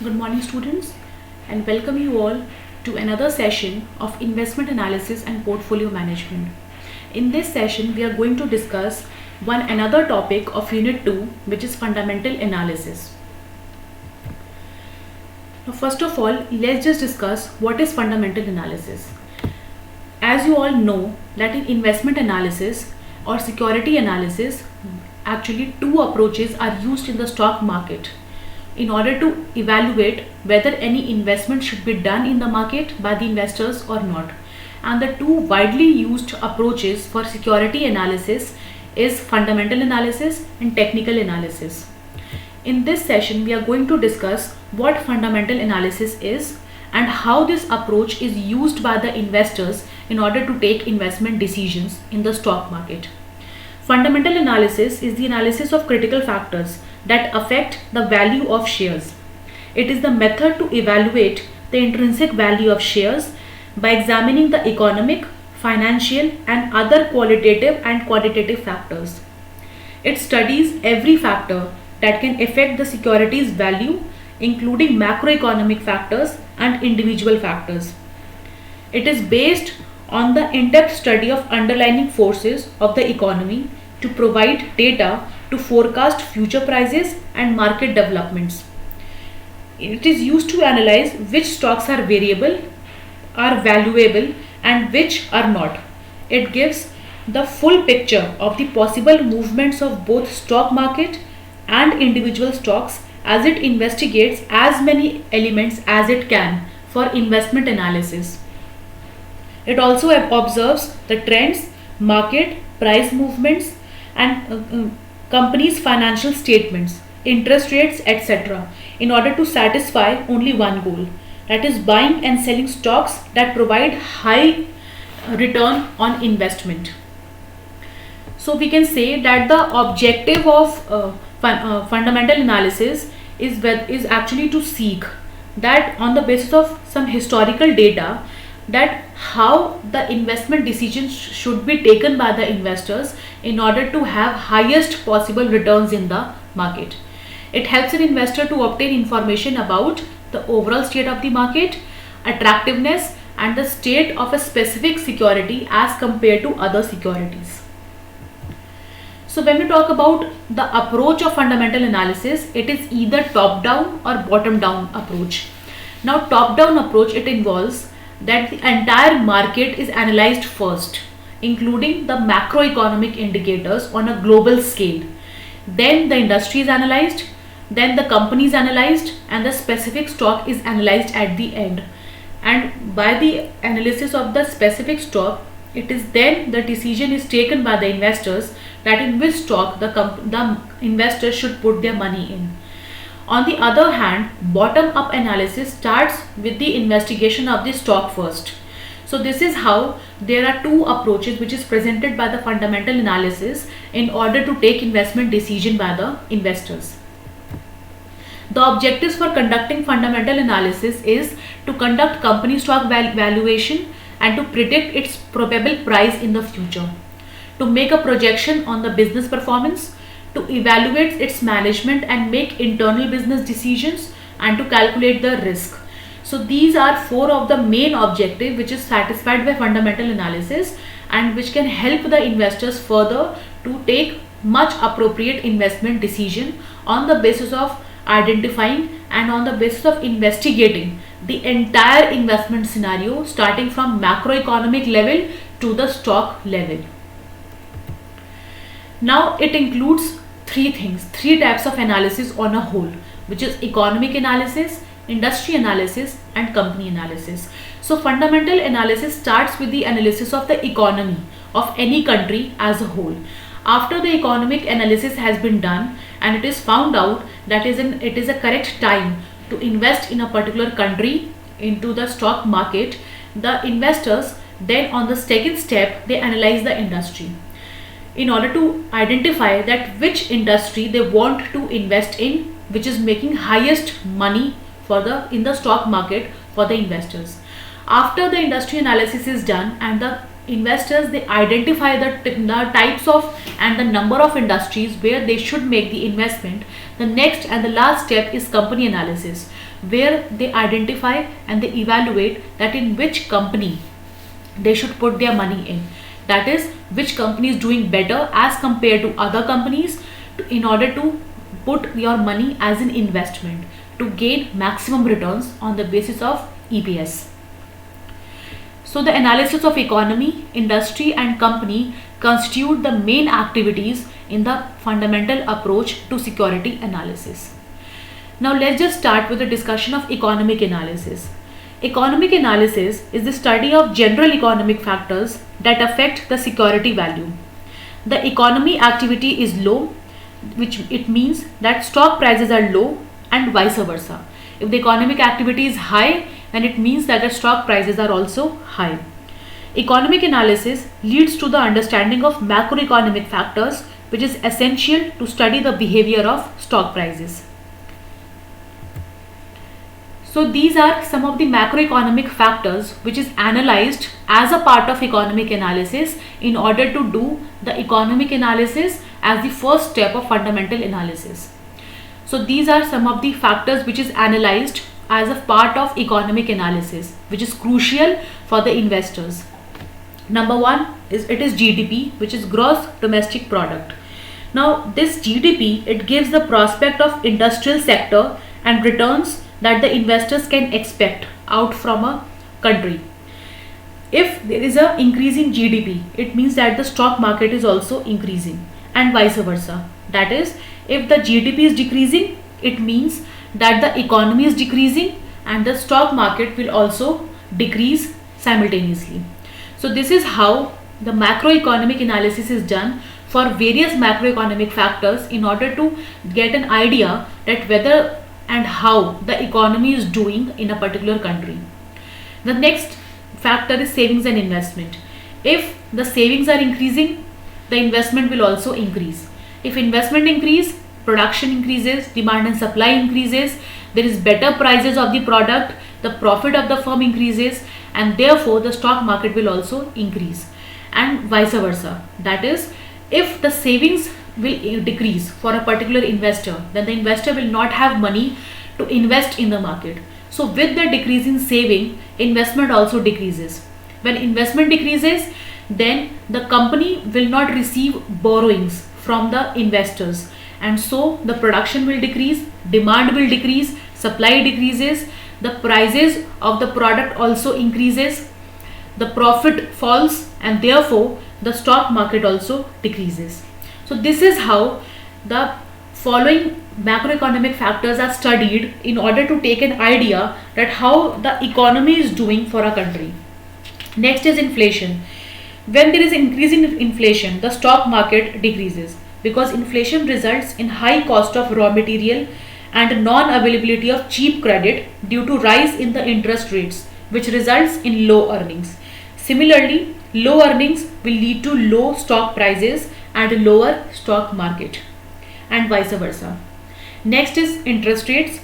Good morning, students, and welcome you all to another session of investment analysis and portfolio management. In this session, we are going to discuss one another topic of Unit 2, which is fundamental analysis. Now, first of all, let's just discuss what is fundamental analysis. As you all know, that in investment analysis or security analysis, actually two approaches are used in the stock market in order to evaluate whether any investment should be done in the market by the investors or not. And the two widely used approaches for security analysis is fundamental analysis and technical analysis. In this session, we are going to discuss what fundamental analysis is and how this approach is used by the investors in order to take investment decisions in the stock market. Fundamental analysis is the analysis of critical factors that affect the value of shares. It is the method to evaluate the intrinsic value of shares by examining the economic, financial, and other qualitative and quantitative factors. It studies every factor that can affect the security's value, including macroeconomic factors and individual factors. It is based on the in-depth study of underlying forces of the economy to provide data to forecast future prices and market developments. It is used to analyze which stocks are variable, are valuable, and which are not. It gives the full picture of the possible movements of both stock market and individual stocks as it investigates as many elements as it can for investment analysis. It also observes the trends, market, price movements, and companies' financial statements, interest rates, etc., in order to satisfy only one goal, that is, buying and selling stocks that provide high return on investment. So, we can say that the objective of fundamental analysis is actually to seek that on the basis of some historical data that how the investment decisions should be taken by the investors in order to have highest possible returns in the market. It helps an investor to obtain information about the overall state of the market, attractiveness, and the state of a specific security as compared to other securities. So when we talk about the approach of fundamental analysis, it is either top down or bottom down approach. Now top down approach, it involves that the entire market is analyzed first, including the macroeconomic indicators on a global scale. Then the industry is analyzed, then the company is analyzed, and the specific stock is analyzed at the end. And by the analysis of the specific stock, it is then the decision is taken by the investors that in which stock the investors should put their money in. On the other hand, bottom-up analysis starts with the investigation of the stock first. So this is how there are two approaches which is presented by the fundamental analysis in order to take investment decision by the investors. The objectives for conducting fundamental analysis is to conduct company stock valuation and to predict its probable price in the future, to make a projection on the business performance, to evaluate its management and make internal business decisions, and to calculate the risk. So these are four of the main objectives which is satisfied by fundamental analysis and which can help the investors further to take much appropriate investment decision on the basis of identifying and on the basis of investigating the entire investment scenario starting from macroeconomic level to the stock level. Now it includes three types of analysis on a whole, which is economic analysis, industry analysis, and company analysis. So fundamental analysis starts with the analysis of the economy of any country as a whole. After the economic analysis has been done and it is found out that it is a correct time to invest in a particular country into the stock market, the investors then on the second step they analyze the industry in order to identify that which industry they want to invest in, which is making highest money in the stock market for the investors. After the industry analysis is done and the investors they identify the types of and the number of industries where they should make the investment, the next and the last step is company analysis, where they identify and they evaluate that in which company they should put their money in. That is, which company is doing better as compared to other companies, in order to put your money as an investment to gain maximum returns on the basis of EPS. So the analysis of economy, industry and company constitute the main activities in the fundamental approach to security analysis. Now let's just start with the discussion of economic analysis. Economic analysis is the study of general economic factors that affect the security value. The economy activity is low, which it means that stock prices are low, and vice versa. If the economic activity is high, then it means that the stock prices are also high. Economic analysis leads to the understanding of macroeconomic factors, which is essential to study the behavior of stock prices. So these are some of the macroeconomic factors which is analyzed as a part of economic analysis in order to do the economic analysis as the first step of fundamental analysis. So these are some of the factors which is analyzed as a part of economic analysis, which is crucial for the investors. Number one is GDP, which is gross domestic product. Now this GDP, it gives the prospect of industrial sector and returns that the investors can expect out from a country. If there is a increase in GDP, it means that the stock market is also increasing, and vice versa. That is, if the GDP is decreasing, it means that the economy is decreasing and the stock market will also decrease simultaneously. So this is how the macroeconomic analysis is done for various macroeconomic factors in order to get an idea that whether and how the economy is doing in a particular country. The next factor is savings and investment. If the savings are increasing, the investment will also increase. If investment increase, production increases, demand and supply increases, there is better prices of the product, the profit of the firm increases, and therefore the stock market will also increase, and vice versa. That is, if the savings will decrease for a particular investor, then the investor will not have money to invest in the market. So with the decrease in saving, investment also decreases. When investment decreases, then the company will not receive borrowings from the investors, and so the production will decrease, demand will decrease, supply decreases, the prices of the product also increases, the profit falls, and therefore the stock market also decreases. So this is how the following macroeconomic factors are studied in order to take an idea that how the economy is doing for a country. Next is inflation. When there is increase in inflation, the stock market decreases, because inflation results in high cost of raw material and non-availability of cheap credit due to rise in the interest rates, which results in low earnings. Similarly, low earnings will lead to low stock prices and lower stock market, and vice versa. Next is interest rates.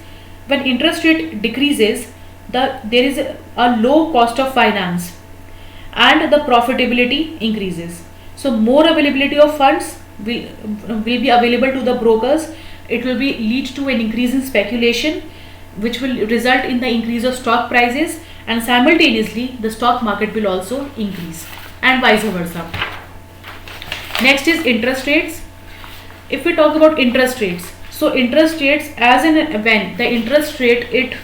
When interest rate decreases, there is a low cost of finance and the profitability increases. So more availability of funds will be available to the brokers. It will be lead to an increase in speculation, which will result in the increase of stock prices, and simultaneously the stock market will also increase, and vice versa. Next is interest rates. If we talk about interest rates, so interest rates, as in when the interest rate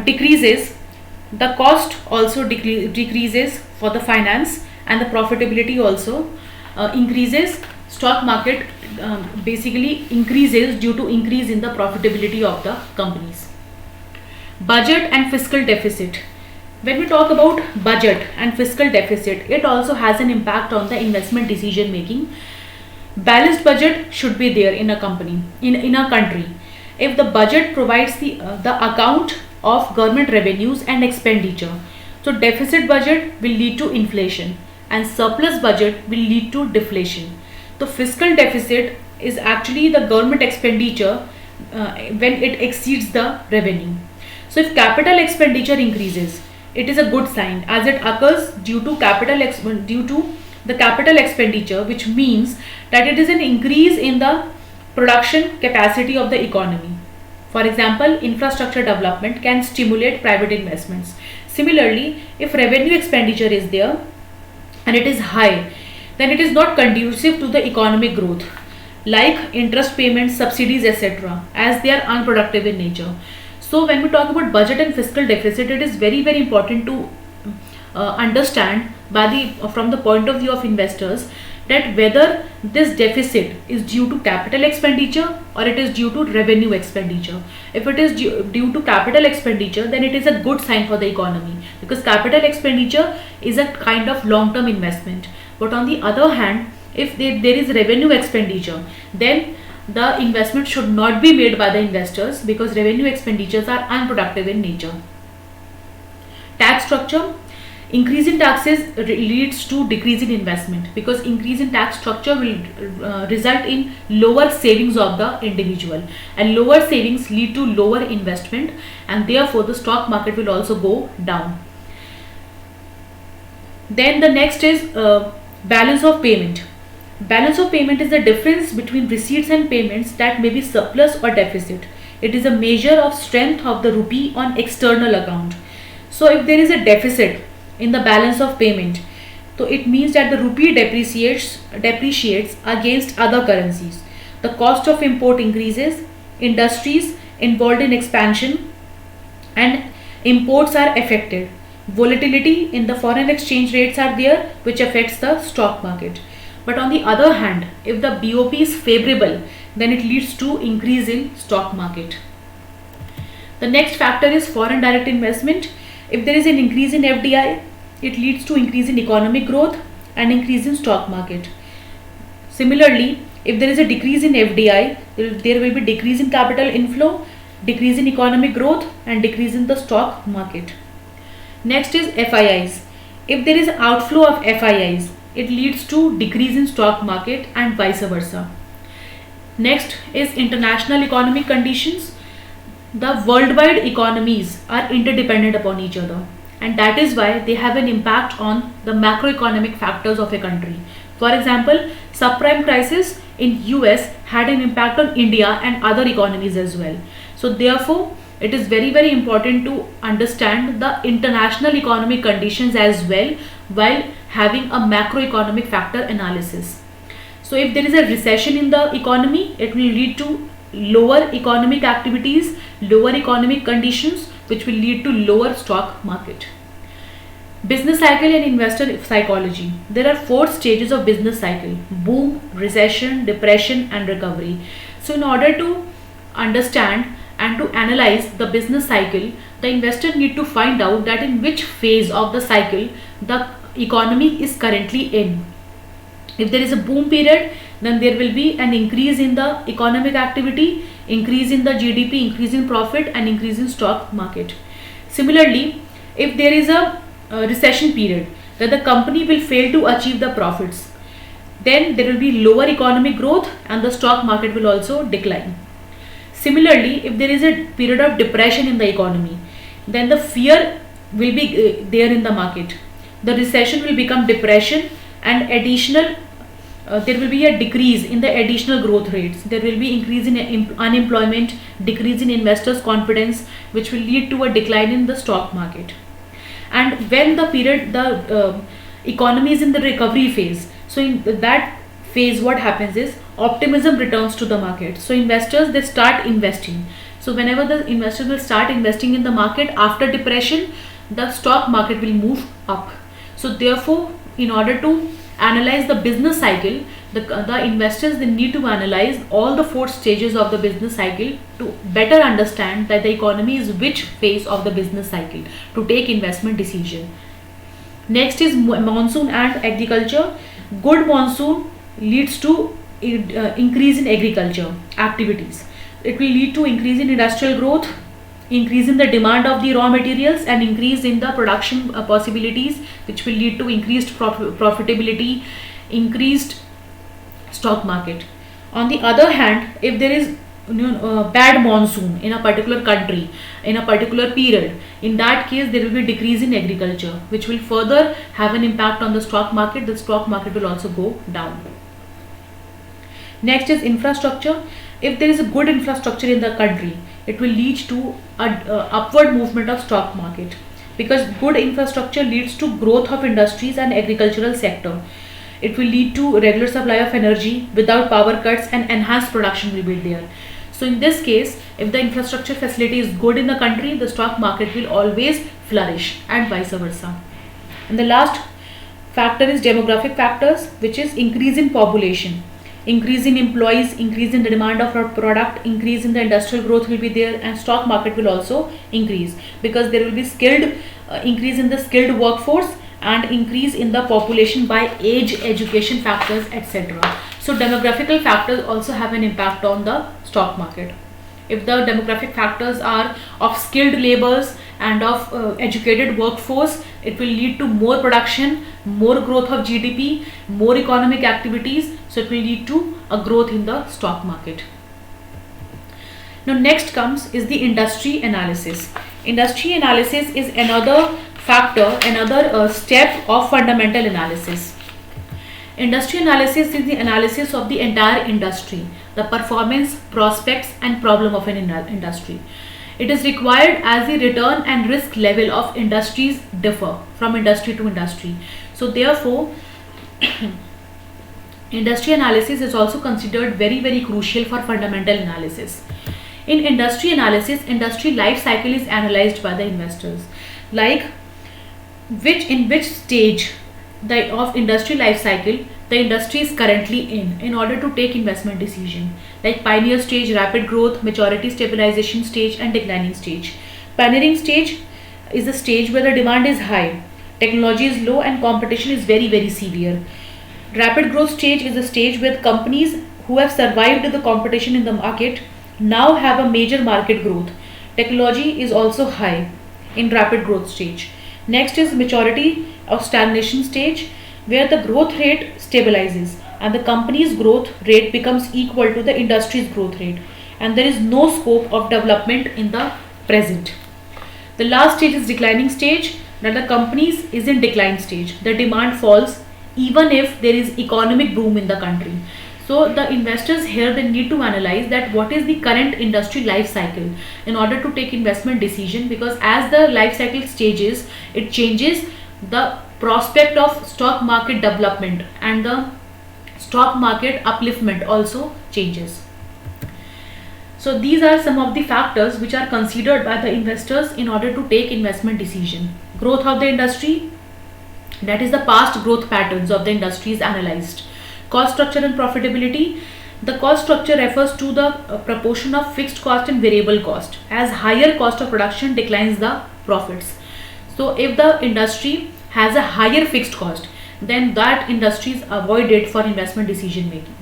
decreases, the cost also decreases for the finance, and the profitability also increases. Stock market basically increases due to increase in the profitability of the companies. Budget and fiscal deficit. When we talk about budget and fiscal deficit, it also has an impact on the investment decision making. Balanced budget should be there in a company, in a country. If the budget provides the account of government revenues and expenditure, so deficit budget will lead to inflation, and surplus budget will lead to deflation. The fiscal deficit is actually the government expenditure when it exceeds the revenue. So if capital expenditure increases, it is a good sign, as it occurs due to the capital expenditure, which means that it is an increase in the production capacity of the economy. For example, infrastructure development can stimulate private investments. Similarly, if revenue expenditure is there and it is high, then it is not conducive to the economic growth, like interest payments, subsidies, etc., as they are unproductive in nature. So when we talk about budget and fiscal deficit, it is very very important to understand from the point of view of investors, that whether this deficit is due to capital expenditure or it is due to revenue expenditure. If it is due to capital expenditure, then it is a good sign for the economy, because capital expenditure is a kind of long term investment. But on the other hand, if there is revenue expenditure, then the investment should not be made by the investors, because revenue expenditures are unproductive in nature. Tax structure. Increase in taxes leads to decrease in investment, because increase in tax structure will result in lower savings of the individual, and lower savings lead to lower investment, and therefore the stock market will also go down. Then the next is balance of payment. Balance of payment is the difference between receipts and payments that may be surplus or deficit. It is a measure of strength of the rupee on external account. So if there is a deficit in the balance of payment, so it means that the rupee depreciates against other currencies. The cost of import increases, industries involved in expansion and imports are affected. Volatility in the foreign exchange rates are there, which affects the stock market. But on the other hand, if the BOP is favorable, then it leads to increase in stock market. The next factor is foreign direct investment. If there is an increase in FDI, it leads to increase in economic growth and increase in stock market. Similarly, if there is a decrease in FDI, there will be decrease in capital inflow, decrease in economic growth and decrease in the stock market. Next is FIIs. If there is outflow of FIIs, it leads to decrease in stock market and vice versa. Next is international economic conditions. The worldwide economies are interdependent upon each other, and that is why they have an impact on the macroeconomic factors of a country. For example, subprime crisis in US had an impact on India and other economies as well. So therefore, it is very very important to understand the international economic conditions as well while having a macroeconomic factor analysis. So if there is a recession in the economy, it will lead to lower economic activities, lower economic conditions, which will lead to lower stock market. Business cycle and investor psychology. There are 4 stages of business cycle: boom, recession, depression and recovery. So in order to understand and to analyze the business cycle, the investor need to find out that in which phase of the cycle the economy is currently in. If there is a boom period, then there will be an increase in the economic activity, increase in the GDP, increase in profit and increase in stock market. Similarly, if there is a recession period, that the company will fail to achieve the profits, then there will be lower economic growth and the stock market will also decline. Similarly, if there is a period of depression in the economy, then the fear will be there in the market. The recession will become depression and there will be a decrease in the additional growth rates. There will be increase in unemployment, decrease in investors' confidence, which will lead to a decline in the stock market. And when the economy is in the recovery phase, so in that phase what happens is optimism returns to the market. So investors, they start investing. So whenever the investors will start investing in the market after depression, the stock market will move up. So therefore, in order to analyze the business cycle, the investors, they need to analyze all the 4 stages of the business cycle to better understand that the economy is which phase of the business cycle to take investment decision. Next is monsoon and agriculture. Good monsoon leads to increase in agriculture activities. It will lead to increase in industrial growth, increase in the demand of the raw materials and increase in the production possibilities, which will lead to increased profitability, increased stock market. On the other hand, if there is bad monsoon in a particular country in a particular period, in that case there will be decrease in agriculture, which will further have an impact on the stock market. The stock market will also go down. Next is infrastructure. if there is a good infrastructure in the country, it will lead to a upward movement of stock market, because good infrastructure leads to growth of industries and agricultural sector. It will lead to regular supply of energy without power cuts, and enhanced production will be there. So in this case, if the infrastructure facility is good in the country, the stock market will always flourish, and vice versa. And the last factor is demographic factors, which is increase in population, increase in employees, increase in the demand of our product, increase in the industrial growth will be there, and stock market will also increase, because there will be increase in the skilled workforce, and increase in the population by age, education factors, etc. So demographical factors also have an impact on the stock market. If the demographic factors are of skilled laborers and of educated workforce, it will lead to more production, more growth of GDP, more economic activities. So it will lead to a growth in the stock market. Now next comes is the industry analysis. Industry analysis is another factor, another step of fundamental analysis. Industry analysis is the analysis of the entire industry, the performance, prospects, and problem of an industry. It is required as the return and risk level of industries differ from industry to industry. So therefore, industry analysis is also considered very crucial for fundamental analysis. In industry analysis, industry life cycle is analyzed by the investors, like in which stage of industry life cycle the industry is currently in order to take investment decision, like pioneer stage, rapid growth, maturity, stabilization stage, and declining stage. Pioneering stage is the stage where the demand is high, technology is low, and competition is very severe. Rapid growth stage is the stage where companies who have survived the competition in the market now have a major market growth. Technology is also high in rapid growth stage. Next is maturity or stagnation stage, where the growth rate stabilizes and the company's growth rate becomes equal to the industry's growth rate, and there is no scope of development in the present. The last stage is declining stage, that the companies is in decline stage. The demand falls even if there is economic boom in the country. So the investors here, they need to analyze that what is the current industry life cycle in order to take investment decision, because as the life cycle stages, it changes the prospect of stock market development, and the stock market upliftment also changes. So these are some of the factors which are considered by the investors in order to take investment decision. Growth of the industry, that is the past growth patterns of the industry is analyzed. Cost structure and profitability, the cost structure refers to the proportion of fixed cost and variable cost. As higher cost of production declines the profits. So if the industry has a higher fixed cost, then that industry is avoided for investment decision making.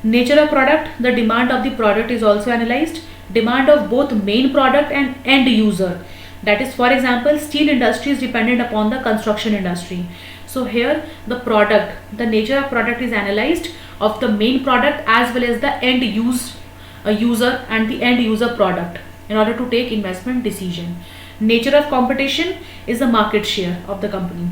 Nature of product, the demand of the product is also analyzed. Demand of both main product and end user, that is, for example, steel industry is dependent upon the construction industry. So here the product, the nature of product is analyzed of the main product as well as the end user and the end user product in order to take investment decision. Nature of competition is the market share of the company.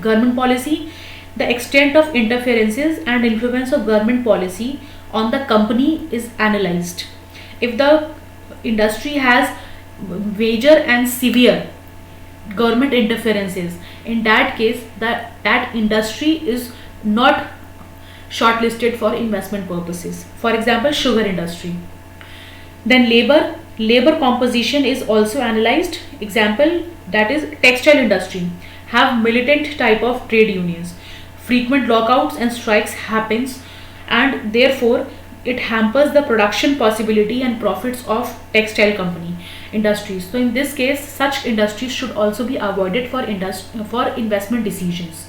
Government policy, the extent of interferences and influence of government policy on the company is analyzed. If the industry has major and severe government interferences, in that case that industry is not shortlisted for investment purposes. For example, sugar industry. Then labor composition is also analyzed. Example, that is textile industry have militant type of trade unions. Frequent lockouts and strikes happens, and therefore it hampers the production possibility and profits of textile company industries. So in this case, such industries should also be avoided for investment decisions.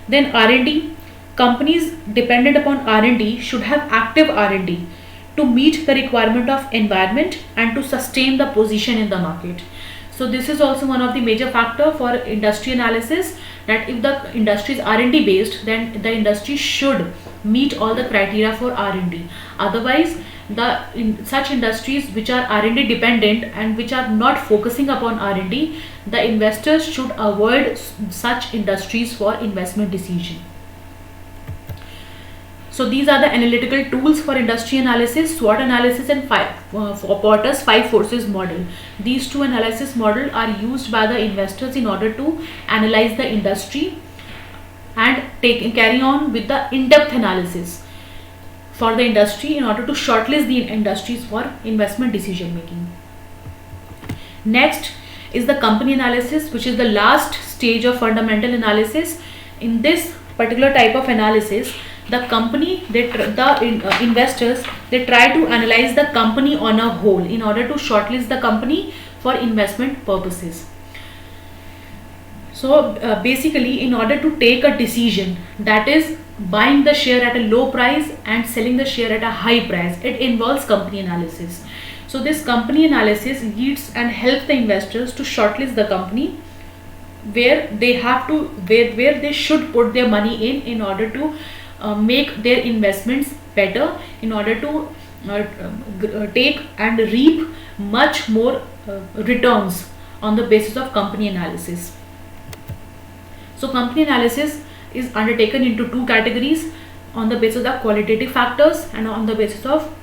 Then R&D, companies dependent upon R&D should have active R&D to meet the requirement of environment and to sustain the position in the market. So this is also one of the major factor for industry analysis, that if the industry is R&D based, then the industry should meet all the criteria for R&D. Otherwise, such industries which are R&D dependent and which are not focusing upon R&D, the investors should avoid such industries for investment decision. So these are the analytical tools for industry analysis: SWOT analysis and for Porter's 5 forces model. These two analysis model are used by the investors in order to analyze the industry and carry on with the in-depth analysis for the industry in order to shortlist the industries for investment decision making. Next is the company analysis, which is the last stage of fundamental analysis. In this particular type of analysis, the company, investors, they try to analyze the company on a whole in order to shortlist the company for investment purposes. So basically, in order to take a decision, that is buying the share at a low price and selling the share at a high price, it involves company analysis. So this company analysis leads and helps the investors to shortlist the company where they have to where they should put their money in order to make their investments better, in order to take and reap much more returns on the basis of company analysis. So company analysis is undertaken into two categories: on the basis of qualitative factors and on the basis of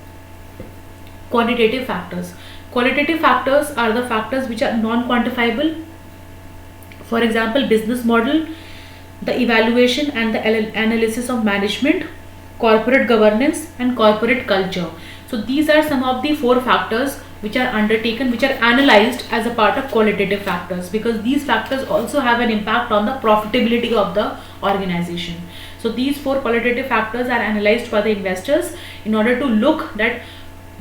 quantitative factors. Qualitative factors are the factors which are non-quantifiable. For example, business model, the evaluation and the analysis of management, corporate governance and corporate culture. So these are some of the 4 factors which are undertaken, which are analyzed as a part of qualitative factors, because these factors also have an impact on the profitability of the organization. So these 4 qualitative factors are analyzed by the investors in order to look at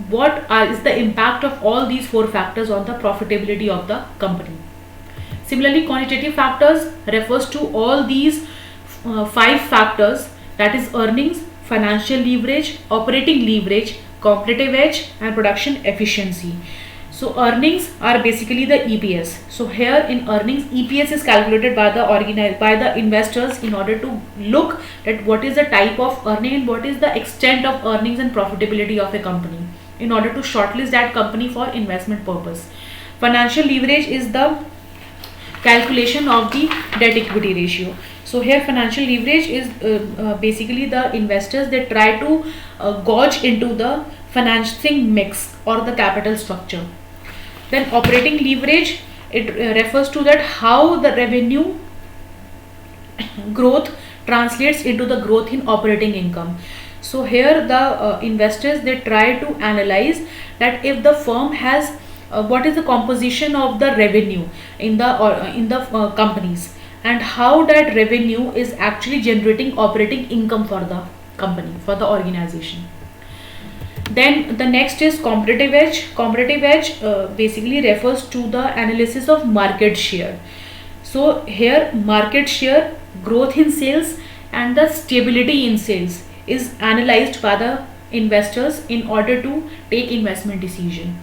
what is the impact of all these 4 factors on the profitability of the company. Similarly, quantitative factors refers to all these 5 factors, that is earnings, financial leverage, operating leverage, competitive edge and production efficiency. So earnings are basically the EPS. So here in earnings, EPS is calculated by the investors in order to look at what is the type of earning and what is the extent of earnings and profitability of a company in order to shortlist that company for investment purpose. Financial leverage is the calculation of the debt equity ratio. So here financial leverage is basically the investors, they try to gauge into the financing mix or the capital structure. Then operating leverage, it refers to that how the revenue growth translates into the growth in operating income. So here the investors, they try to analyze that if the firm has what is the composition of the revenue in the companies, and how that revenue is actually generating operating income for the company, for the organization. Then the next is competitive edge. Competitive edge basically refers to the analysis of market share. So here market share, growth in sales and the stability in sales is analyzed by the investors in order to take investment decision.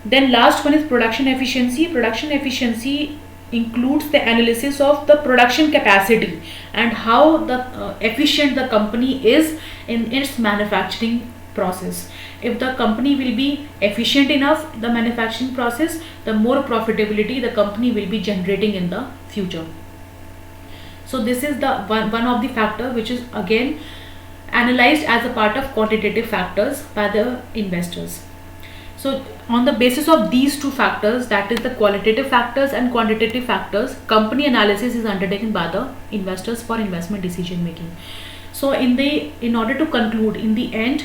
Then last one is production efficiency. Production efficiency includes the analysis of the production capacity and how the efficient the company is in its manufacturing process. If the company will be efficient enough, the manufacturing process, the more profitability the company will be generating in the future. So this is the one of the factor which is again analyzed as a part of quantitative factors by the investors. So on the basis of these 2 factors, that is the qualitative factors and quantitative factors, company analysis is undertaken by the investors for investment decision making. So in order to conclude, in the end,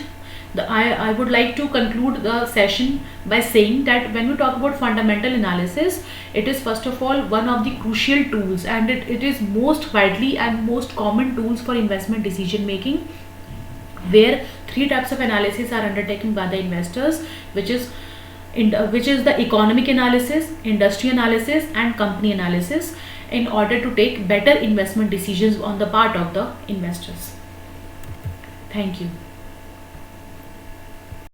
I would like to conclude the session by saying that when we talk about fundamental analysis, it is first of all one of the crucial tools, and it is most widely and most common tools for investment decision making, where 3 types of analysis are undertaken by the investors, which is the economic analysis, industry analysis and company analysis, in order to take better investment decisions on the part of the investors. Thank you.